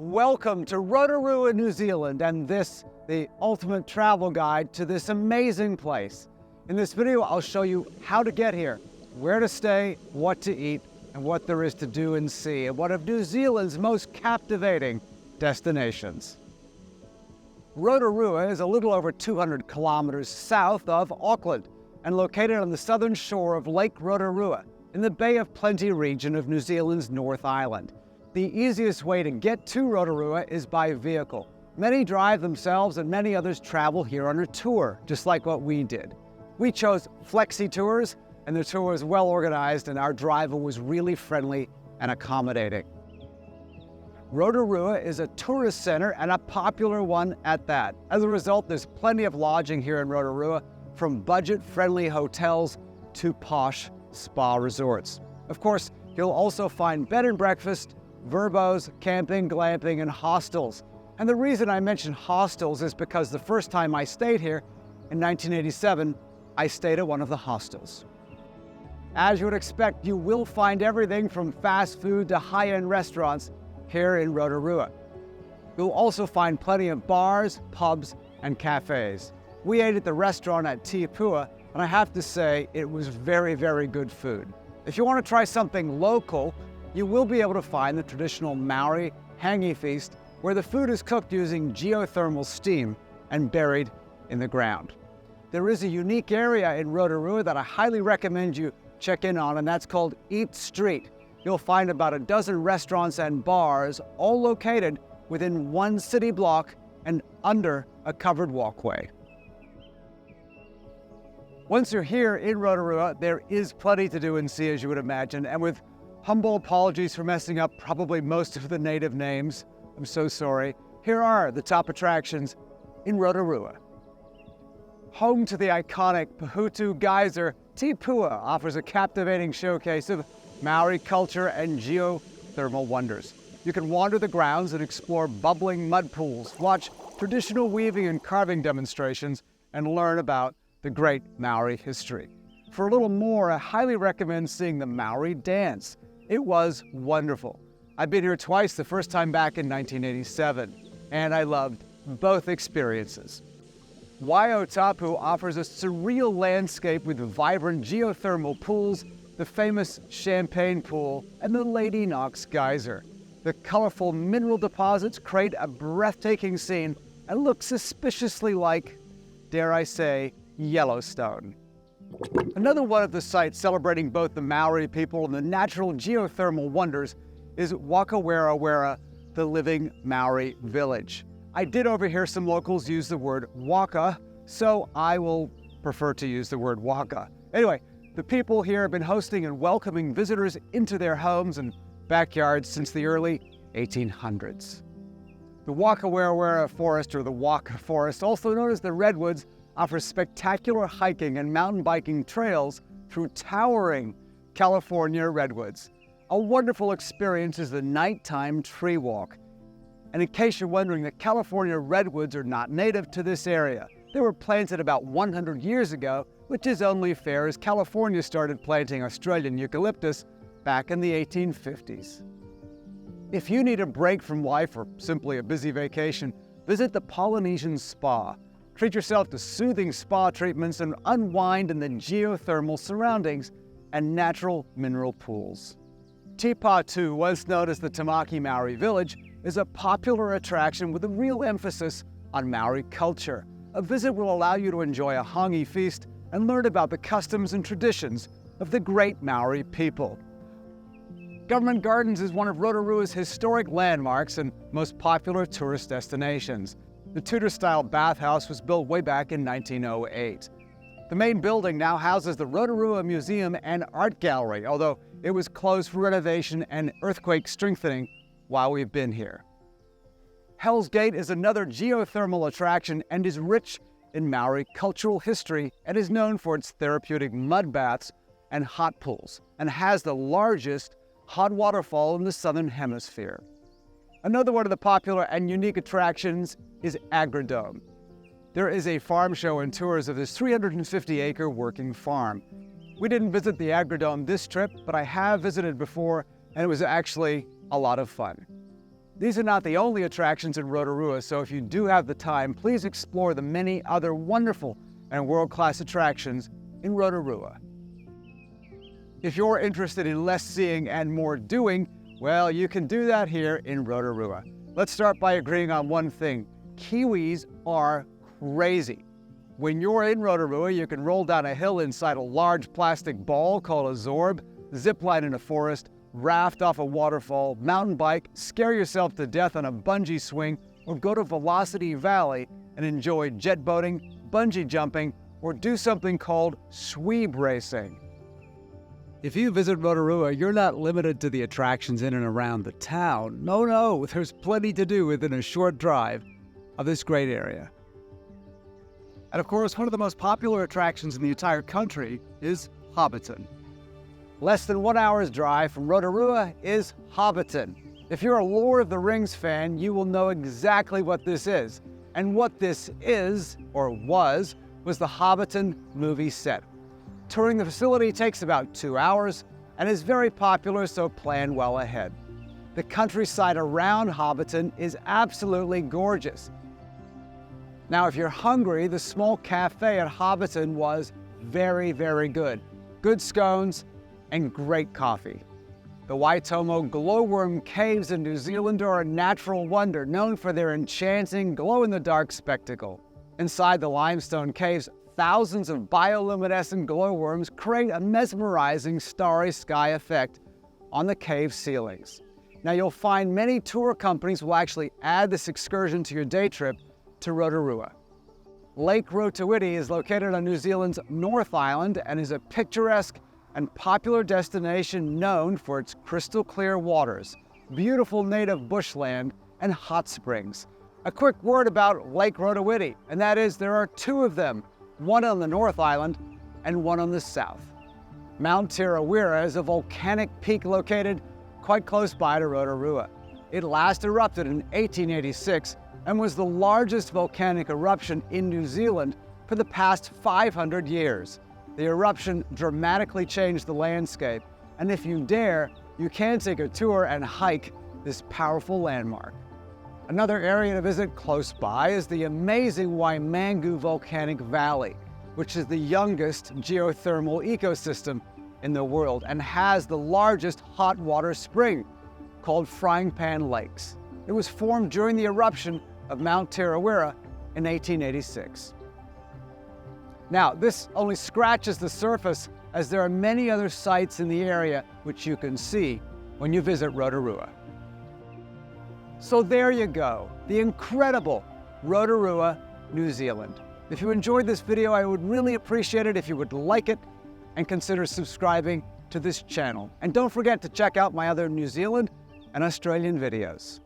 Welcome to Rotorua, New Zealand, and this, the ultimate travel guide to this amazing place. In this video, I'll show you how to get here, where to stay, what to eat, and what there is to do and see at one of New Zealand's most captivating destinations. Rotorua is a little over 200 kilometers south of Auckland and located on the southern shore of Lake Rotorua in the Bay of Plenty region of New Zealand's North Island. The easiest way to get to Rotorua is by vehicle. Many drive themselves and many others travel here on a tour, just like what we did. We chose Flexi Tours, and the tour was well organized and our driver was really friendly and accommodating. Rotorua is a tourist center and a popular one at that. As a result, there's plenty of lodging here in Rotorua, from budget-friendly hotels to posh spa resorts. Of course, you'll also find bed and breakfast, verbos, camping, glamping, and hostels. And the reason I mention hostels is because the first time I stayed here, in 1987, I stayed at one of the hostels. As you would expect, you will find everything from fast food to high-end restaurants here in Rotorua. You'll also find plenty of bars, pubs, and cafes. We ate at the restaurant at Te Arawa, and I have to say, it was very, very good food. If you want to try something local, you will be able to find the traditional Māori Hangi Feast, where the food is cooked using geothermal steam and buried in the ground. There is a unique area in Rotorua that I highly recommend you check in on, and that's called Eat Street. You'll find about a dozen restaurants and bars, all located within one city block and under a covered walkway. Once you're here in Rotorua, there is plenty to do and see, as you would imagine, and with humble apologies for messing up probably most of the native names, I'm so sorry. Here are the top attractions in Rotorua. Home to the iconic Pahutu geyser, Te Arawa offers a captivating showcase of Maori culture and geothermal wonders. You can wander the grounds and explore bubbling mud pools, watch traditional weaving and carving demonstrations, and learn about the great Maori history. For a little more, I highly recommend seeing the Maori dance. It was wonderful. I've been here twice, the first time back in 1987, and I loved both experiences. Waiotapu offers a surreal landscape with vibrant geothermal pools, the famous Champagne Pool, and the Lady Knox Geyser. The colorful mineral deposits create a breathtaking scene and look suspiciously like, dare I say, Yellowstone. Another one of the sites celebrating both the Maori people and the natural geothermal wonders is Waka, the living Maori village. I did overhear some locals use the word waka, so I will prefer to use the word waka. Anyway, the people here have been hosting and welcoming visitors into their homes and backyards since the early 1800s. The Waka Forest, or the Waka Forest, also known as the Redwoods, offers spectacular hiking and mountain biking trails through towering California redwoods. A wonderful experience is the nighttime tree walk. And in case you're wondering, the California redwoods are not native to this area. They were planted about 100 years ago, which is only fair as California started planting Australian eucalyptus back in the 1850s. If you need a break from life or simply a busy vacation, visit the Polynesian Spa. Treat yourself to soothing spa treatments and unwind in the geothermal surroundings and natural mineral pools. Te Patu, once known as the Tamaki Maori Village, is a popular attraction with a real emphasis on Maori culture. A visit will allow you to enjoy a Hangi Feast and learn about the customs and traditions of the great Maori people. Government Gardens is one of Rotorua's historic landmarks and most popular tourist destinations. The Tudor-style bathhouse was built way back in 1908. The main building now houses the Rotorua Museum and Art Gallery, although it was closed for renovation and earthquake strengthening while we've been here. Hell's Gate is another geothermal attraction and is rich in Maori cultural history and is known for its therapeutic mud baths and hot pools, and has the largest hot waterfall in the Southern Hemisphere. Another one of the popular and unique attractions is Agrodome. There is a farm show and tours of this 350-acre working farm. We didn't visit the Agrodome this trip, but I have visited before, and it was actually a lot of fun. These are not the only attractions in Rotorua, so if you do have the time, please explore the many other wonderful and world-class attractions in Rotorua. If you're interested in less seeing and more doing, well, you can do that here in Rotorua. Let's start by agreeing on one thing. Kiwis are crazy. When you're in Rotorua, you can roll down a hill inside a large plastic ball called a zorb, zip line in a forest, raft off a waterfall, mountain bike, scare yourself to death on a bungee swing, or go to Velocity Valley and enjoy jet boating, bungee jumping, or do something called sweeb racing. If you visit Rotorua, you're not limited to the attractions in and around the town. No, there's plenty to do within a short drive of this great area. And of course, one of the most popular attractions in the entire country is Hobbiton. Less than 1 hour's drive from Rotorua is Hobbiton. If you're a Lord of the Rings fan, you will know exactly what this is. And what this is, or was the Hobbiton movie set. Touring the facility takes about 2 hours and is very popular, so plan well ahead. The countryside around Hobbiton is absolutely gorgeous. Now, if you're hungry, the small cafe at Hobbiton was very, very good. Good scones and great coffee. The Waitomo glowworm caves in New Zealand are a natural wonder, known for their enchanting glow-in-the-dark spectacle. Inside the limestone caves, thousands of bioluminescent glowworms create a mesmerizing starry sky effect on the cave ceilings. Now, you'll find many tour companies will actually add this excursion to your day trip to Rotorua. Lake Rotoiti is located on New Zealand's North Island and is a picturesque and popular destination known for its crystal clear waters, beautiful native bushland, and hot springs. A quick word about Lake Rotoiti, and that is there are two of them, one on the North Island and one on the south. Mount Te Arawa is a volcanic peak located quite close by to Rotorua. It last erupted in 1886 and was the largest volcanic eruption in New Zealand for the past 500 years. The eruption dramatically changed the landscape, and if you dare, you can take a tour and hike this powerful landmark. Another area to visit close by is the amazing Waimangu Volcanic Valley, which is the youngest geothermal ecosystem in the world and has the largest hot water spring, called Frying Pan Lakes. It was formed during the eruption of Mount Te Arawa in 1886. Now, this only scratches the surface, as there are many other sites in the area which you can see when you visit Rotorua. So there you go, the incredible Rotorua, New Zealand. If you enjoyed this video, I would really appreciate it if you would like it and consider subscribing to this channel. And don't forget to check out my other New Zealand and Australian videos.